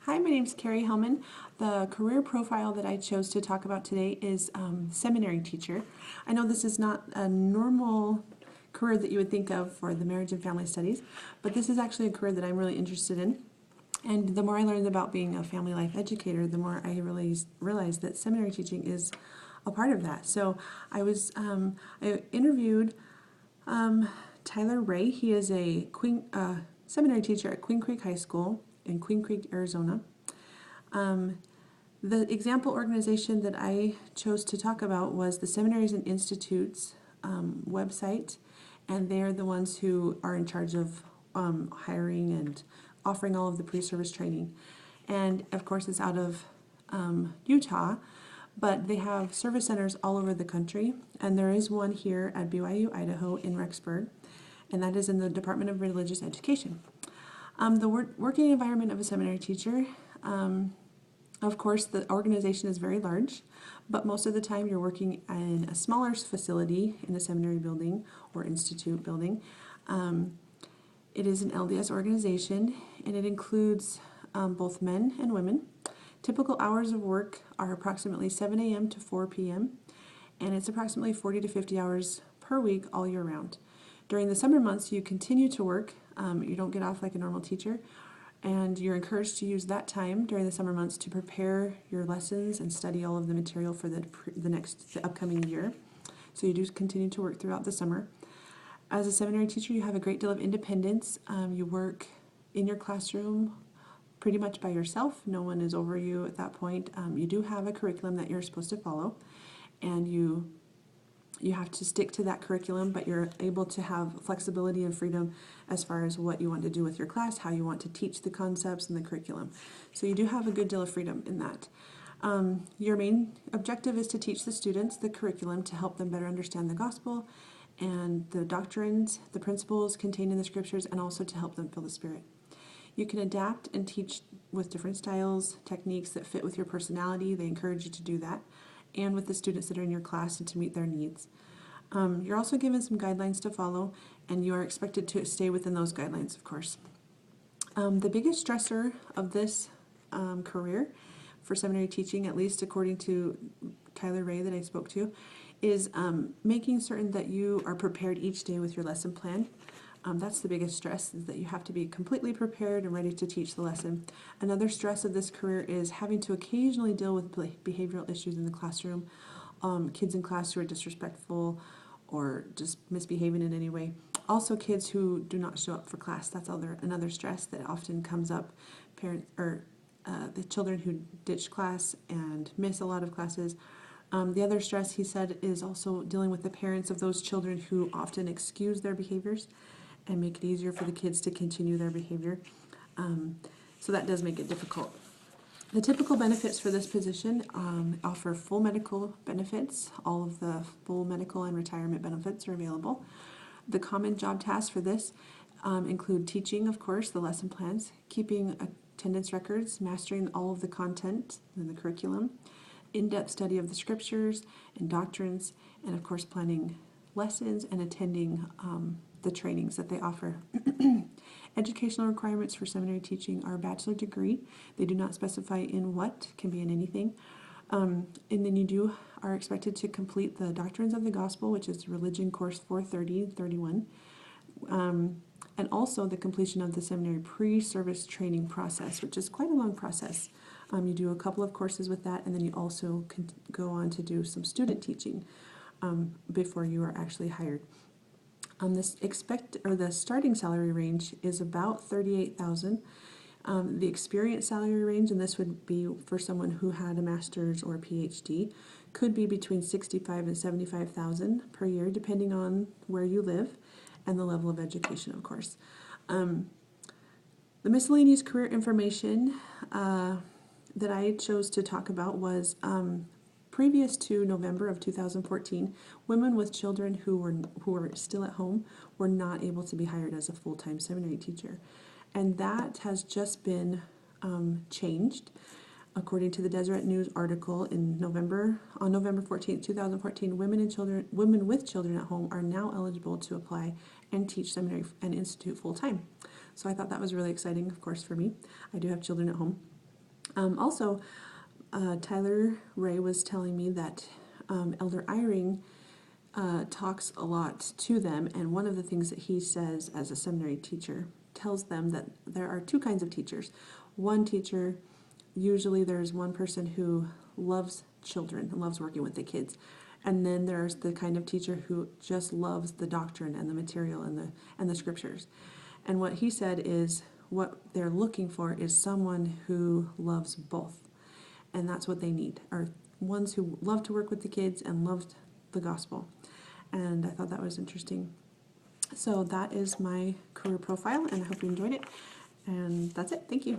Hi, my name is Carrie Hellman. The career profile that I chose to talk about today is seminary teacher. I know this is not a normal career that you would think of for the marriage and family studies, but this is actually a career that I'm really interested in. And the more I learned about being a family life educator, the more I realized that seminary teaching is a part of that. So I interviewed Tyler Ray. He is a seminary teacher at Queen Creek High School in Queen Creek, Arizona. The example organization that I chose to talk about was the Seminaries and Institutes website, and they're the ones who are in charge of hiring and offering all of the pre-service training. And of course, it's out of Utah, but they have service centers all over the country, and there is one here at BYU, Idaho in Rexburg, and that is in the Department of Religious Education. The working environment of a seminary teacher, of course, the organization is very large, but most of the time you're working in a smaller facility in a seminary building or institute building. It is an LDS organization, and it includes both men and women. Typical hours of work are approximately 7 a.m. to 4 p.m., and it's approximately 40 to 50 hours per week all year round. During the summer months, you continue to work. You don't get off like a normal teacher, and you're encouraged to use that time during the summer months to prepare your lessons and study all of the material for the upcoming year. So you do continue to work throughout the summer. As a seminary teacher, you have a great deal of independence. You work in your classroom pretty much by yourself. No one is over you at that point. You do have a curriculum that you're supposed to follow, and you have to stick to that curriculum, but you're able to have flexibility and freedom as far as what you want to do with your class, how you want to teach the concepts and the curriculum. So you do have a good deal of freedom in that. Your main objective is to teach the students the curriculum to help them better understand the gospel and the doctrines, the principles contained in the scriptures, and also to help them feel the Spirit. You can adapt and teach with different styles, techniques that fit with your personality. They encourage you to do that, and with the students that are in your class and to meet their needs. You're also given some guidelines to follow, and you are expected to stay within those guidelines, of course. The biggest stressor of this career for seminary teaching, at least according to Tyler Ray that I spoke to, is making certain that you are prepared each day with your lesson plan. That's the biggest stress, is that you have to be completely prepared and ready to teach the lesson. Another stress of this career is having to occasionally deal with behavioral issues in the classroom, kids in class who are disrespectful or just misbehaving in any way. Also, kids who do not show up for class. That's another stress that often comes up. The children who ditch class and miss a lot of classes. The other stress, he said, is also dealing with the parents of those children who often excuse their behaviors and make it easier for the kids to continue their behavior. So that does make it difficult. The typical benefits for this position offer full medical benefits. All of the full medical and retirement benefits are available. The common job tasks for this include teaching, of course, the lesson plans, keeping attendance records, mastering all of the content in the curriculum, in-depth study of the scriptures and doctrines, and of course planning lessons and attending the trainings that they offer. Educational requirements for seminary teaching are a bachelor degree. They do not specify in what, can be in anything. And then you are expected to complete the Doctrines of the Gospel, which is Religion Course 430-31, and also the completion of the seminary pre-service training process, which is quite a long process. You do a couple of courses with that, and then you also can go on to do some student teaching before you are actually hired. The starting salary range is about $38,000. The experience salary range, and this would be for someone who had a master's or a PhD, could be between $65,000 and $75,000 per year, depending on where you live and the level of education, of course. The miscellaneous career information that I chose to talk about was previous to November of 2014, women with children who were still at home were not able to be hired as a full-time seminary teacher. And that has just been changed. According to the Deseret News article on November 14, 2014, women with children at home are now eligible to apply and teach seminary and institute full-time. So I thought that was really exciting, of course, for me. I do have children at home. Also, Tyler Ray was telling me that Elder Eyring talks a lot to them, and one of the things that he says as a seminary teacher tells them that there are two kinds of teachers. One teacher, usually there's one person who loves children and loves working with the kids, and then there's the kind of teacher who just loves the doctrine and the material and the scriptures. And what he said is what they're looking for is someone who loves both, and that's what they need, are ones who love to work with the kids and loved the gospel. And I thought that was interesting. So that is my career profile, and I hope you enjoyed it. And that's it. Thank you.